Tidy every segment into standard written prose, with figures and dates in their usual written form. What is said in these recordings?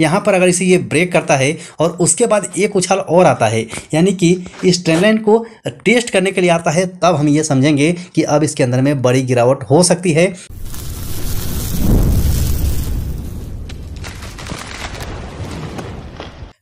यहाँ पर अगर इसे ये ब्रेक करता है और उसके बाद एक उछाल और आता है, यानी कि इस ट्रेंड लाइन को टेस्ट करने के लिए आता है, तब हम ये समझेंगे कि अब इसके अंदर में बड़ी गिरावट हो सकती है।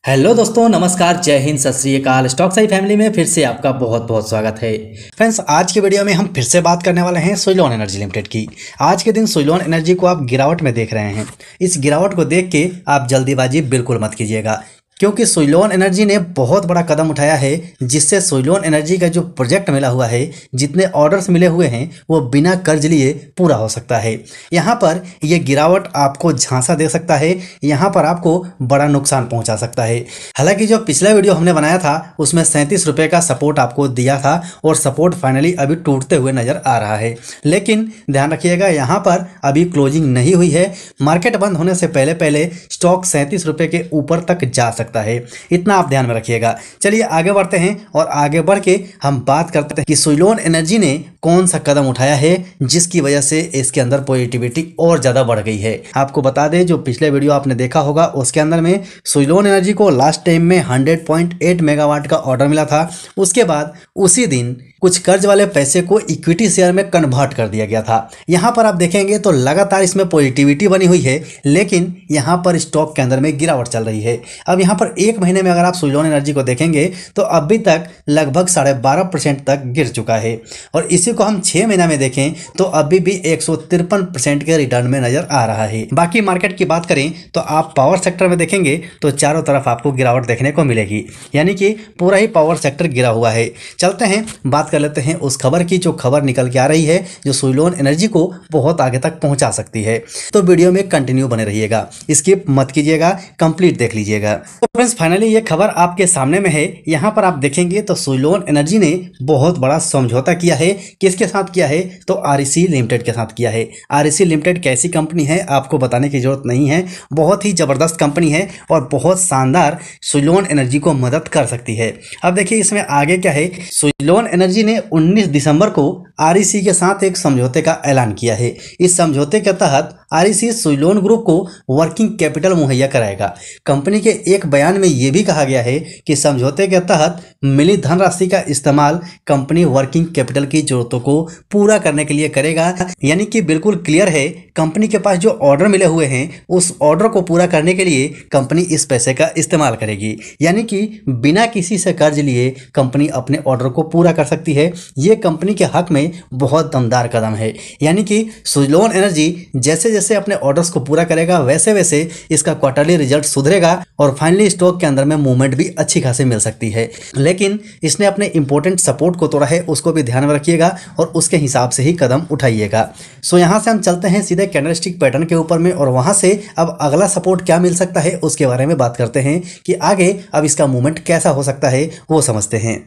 हेलो दोस्तों, नमस्कार, जय हिंद, सत श्री अकाल। स्टॉक साई फैमिली में फिर से आपका बहुत बहुत स्वागत है। फ्रेंड्स, आज के वीडियो में हम फिर से बात करने वाले हैं सुइलोन एनर्जी लिमिटेड की। आज के दिन सुइलोन एनर्जी को आप गिरावट में देख रहे हैं। इस गिरावट को देख के आप जल्दीबाजी बिल्कुल मत कीजिएगा, क्योंकि सुइलोन एनर्जी ने बहुत बड़ा कदम उठाया है, जिससे सुइलोन एनर्जी का जो प्रोजेक्ट मिला हुआ है, जितने ऑर्डर्स मिले हुए हैं, वो बिना कर्ज लिए पूरा हो सकता है। यहाँ पर ये गिरावट आपको झांसा दे सकता है, यहाँ पर आपको बड़ा नुकसान पहुँचा सकता है। हालांकि जो पिछला वीडियो हमने बनाया था उसमें 37 रुपये का सपोर्ट आपको दिया था और सपोर्ट फाइनली अभी टूटते हुए नजर आ रहा है। लेकिन ध्यान रखिएगा, यहाँ पर अभी क्लोजिंग नहीं हुई है। मार्केट बंद होने से पहले पहले स्टॉक 37 रुपये के ऊपर तक जा सकता है, इतना आप ध्यान में रखिएगा। चलिए आगे बढ़ते हैं और आगे बढ़ के हम बात करते हैं कि सुइलोन एनर्जी ने कौन सा कदम उठाया है जिसकी वजह से इसके अंदर पॉजिटिविटी और ज्यादा बढ़ गई है। आपको बता दें, जो पिछले वीडियो आपने देखा होगा उसके अंदर में सुइलोन एनर्जी को लास्ट टाइम में 100.8 मेगावाट का ऑर्डर मिला था। उसके बाद उसी दिन कुछ कर्ज वाले पैसे को इक्विटी शेयर में कन्वर्ट कर दिया गया था। यहाँ पर आप देखेंगे तो लगातार इसमें पॉजिटिविटी बनी हुई है, लेकिन यहाँ पर स्टॉक के अंदर में गिरावट चल रही है। अब यहाँ पर एक महीने में अगर आप सुइलोन एनर्जी को देखेंगे तो अभी तक लगभग 12.5% तक गिर चुका है, और इसी को हम 6 महीना में देखें तो अभी भी 153% के रिटर्न में नजर आ रहा है। बाकी मार्केट की बात करें तो आप पावर सेक्टर में देखेंगे तो चारों तरफ आपको गिरावट देखने को मिलेगी, यानी कि पूरा ही पावर सेक्टर गिरा हुआ है। चलते हैं, बात कर लेते हैं उस खबर की जो खबर निकल के आ रही है, जो सुइलोन एनर्जी को बहुत आगे तक पहुंचा सकती है। तो वीडियो में कंटिन्यू बने रहिएगा, स्किप मत कीजिएगा, कंप्लीट देख लीजिएगा। तो फ्रेंड्स, फाइनली ये खबर आपके सामने में है। यहाँ पर आप देखेंगे तो सुइलोन एनर्जी ने बहुत बड़ा समझौता किया है। किसके साथ किया है? तो आरईसी लिमिटेड के साथ किया है। आरईसी लिमिटेड कैसी कंपनी है आपको बताने की जरूरत नहीं है, बहुत ही जबरदस्त कंपनी है और बहुत शानदार सुइलोन एनर्जी को मदद कर सकती है। अब देखिए इसमें आगे क्या है। सुइलोन एनर्जी ने 19 दिसंबर को आरईसी के साथ एक समझौते का ऐलान किया है। इस समझौते के तहत आरईसी सुइलोन ग्रुप को वर्किंग कैपिटल मुहैया कराएगा। कंपनी के एक बयान में यह भी कहा गया है कि समझौते के तहत मिली धनराशि का इस्तेमाल कंपनी वर्किंग कैपिटल की जरूरतों को पूरा करने के लिए करेगा। यानी कि बिल्कुल क्लियर है, कंपनी के पास जो ऑर्डर मिले हुए हैं उस ऑर्डर को पूरा करने के लिए कंपनी इस पैसे का इस्तेमाल करेगी। यानी कि बिना किसी से कर्ज लिए कंपनी अपने ऑर्डर को पूरा कर सकती है। ये कंपनी के हक में बहुत दमदार कदम है। यानी कि सुइलोन एनर्जी जैसे जैसे अपने ऑर्डर्स को पूरा करेगा वैसे वैसे इसका क्वार्टरली रिजल्ट सुधरेगा और फाइनली स्टॉक के अंदर में मूवमेंट भी अच्छी खासी मिल सकती है। लेकिन इसने अपने इंपॉर्टेंट सपोर्ट को तोड़ा है, उसको भी ध्यान में रखिएगा और उसके हिसाब से ही कदम उठाइएगा। सो यहाँ से हम चलते हैं सीधे कैंडलस्टिक पैटर्न के ऊपर में, और वहां से अब अगला सपोर्ट क्या मिल सकता है उसके बारे में बात करते हैं कि आगे अब इसका मूवमेंट कैसा हो सकता है वो समझते हैं।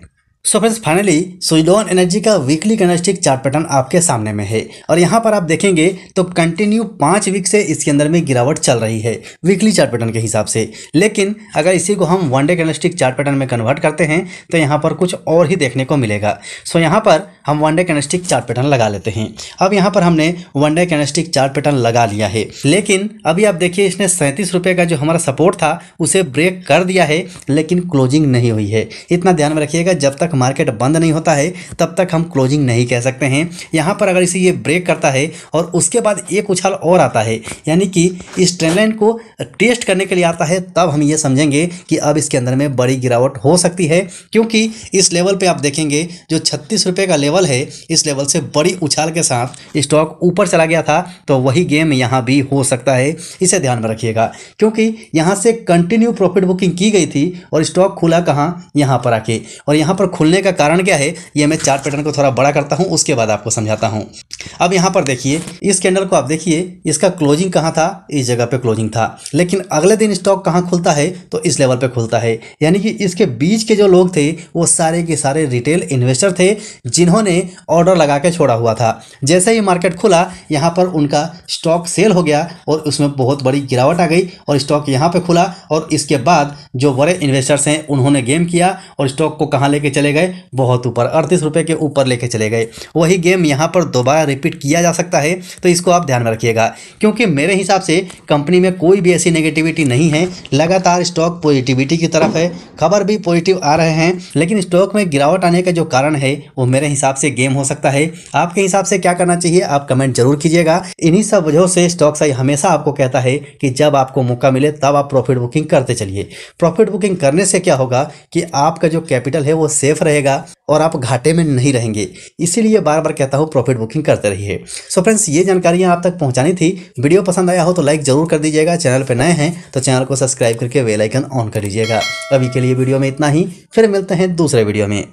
So friends, finally Suzlon energy का वीकली कैंडलस्टिक चार्ट पैटर्न आपके सामने में है, और यहाँ पर आप देखेंगे तो कंटिन्यू 5 वीक से इसके अंदर में गिरावट चल रही है वीकली चार्ट पैटर्न के हिसाब से। लेकिन अगर इसी को हम one day candlestick chart pattern में कन्वर्ट करते हैं तो यहाँ पर कुछ और ही देखने को मिलेगा। सो यहाँ पर हम one day candlestick chart pattern लगा लेते हैं। अब यहाँ पर हमने one day candlestick chart pattern लगा लिया है, लेकिन अभी आप देखिए इसने 37 रुपये का जो हमारा सपोर्ट था उसे ब्रेक कर दिया है, लेकिन क्लोजिंग नहीं हुई है। इतना ध्यान में रखिएगा, जब तक मार्केट बंद नहीं होता है तब तक हम क्लोजिंग नहीं कह सकते हैं। यहाँ पर अगर इसे ये ब्रेक करता है और उसके बाद एक उछाल और आता है, यानी कि इस ट्रेंड लाइन को टेस्ट करने के लिए आता है, तब हम ये समझेंगे कि अब इसके अंदर में बड़ी गिरावट हो सकती है। क्योंकि इस लेवल पे आप देखेंगे जो 36 रुपये का लेवल है, इस लेवल से बड़ी उछाल के साथ स्टॉक ऊपर चला गया था, तो वही गेम यहाँ भी हो सकता है। इसे ध्यान में रखिएगा, क्योंकि यहाँ से कंटिन्यू प्रॉफिट बुकिंग की गई थी और स्टॉक खुला कहाँ? यहाँ पर आके। और यहाँ पर खुलने का कारण क्या है ये मैं चार्ट पैटर्न को थोड़ा बड़ा करता हूं, उसके बाद आपको समझाता हूं। अब यहां पर देखिए इस कैंडल को आप देखिए, इसका क्लोजिंग कहां था? इस जगह पे क्लोजिंग था, लेकिन अगले दिन स्टॉक कहां खुलता है? तो इस लेवल पे खुलता है। यानी कि इसके बीच के जो लोग थे वो सारे के सारे रिटेल इन्वेस्टर थे जिन्होंने ऑर्डर लगा के छोड़ा हुआ था। जैसे ही मार्केट खुला यहाँ पर उनका स्टॉक सेल हो गया और उसमें बहुत बड़ी गिरावट आ गई और स्टॉक यहाँ पे खुला, और इसके बाद जो बड़े इन्वेस्टर्स हैं उन्होंने गेम किया और स्टॉक को कहाँ लेके चले चले गए बहुत ऊपर, 38 रुपये के ऊपर लेके चले गए। वही गेम यहाँ पर दोबारा रिपीट किया जा सकता है, तो इसको आप ध्यान में रखिएगा। क्योंकि मेरे हिसाब से कंपनी में कोई भी ऐसी नेगेटिविटी नहीं है, लगातार स्टॉक पॉजिटिविटी की तरफ है, खबर भी पॉजिटिव आ रहे हैं। लेकिन स्टॉक में गिरावट आने का जो कारण है वो मेरे हिसाब से गेम हो सकता है। आपके हिसाब से क्या करना चाहिए आप कमेंट जरूर कीजिएगा। इन्हीं सब वजहों से स्टॉक साई हमेशा आपको कहता है कि जब आपको मौका मिले तब आप प्रॉफिट बुकिंग करते चलिए। प्रॉफिट बुकिंग करने से क्या होगा कि आपका जो कैपिटल है वो सेफ रहेगा और आप घाटे में नहीं रहेंगे। इसीलिए बार बार कहता हूँ प्रॉफिट बुकिंग करते रहिए। सो फ्रेंड्स, ये जानकारियाँ आप तक पहुँचानी थी। वीडियो पसंद आया हो तो लाइक जरूर कर दीजिएगा। चैनल पर नए हैं तो चैनल को सब्सक्राइब करके बेल आइकन ऑन कर लीजिएगा। अभी के लिए वीडियो में इतना ही, फिर मिलते हैं दूसरे वीडियो में।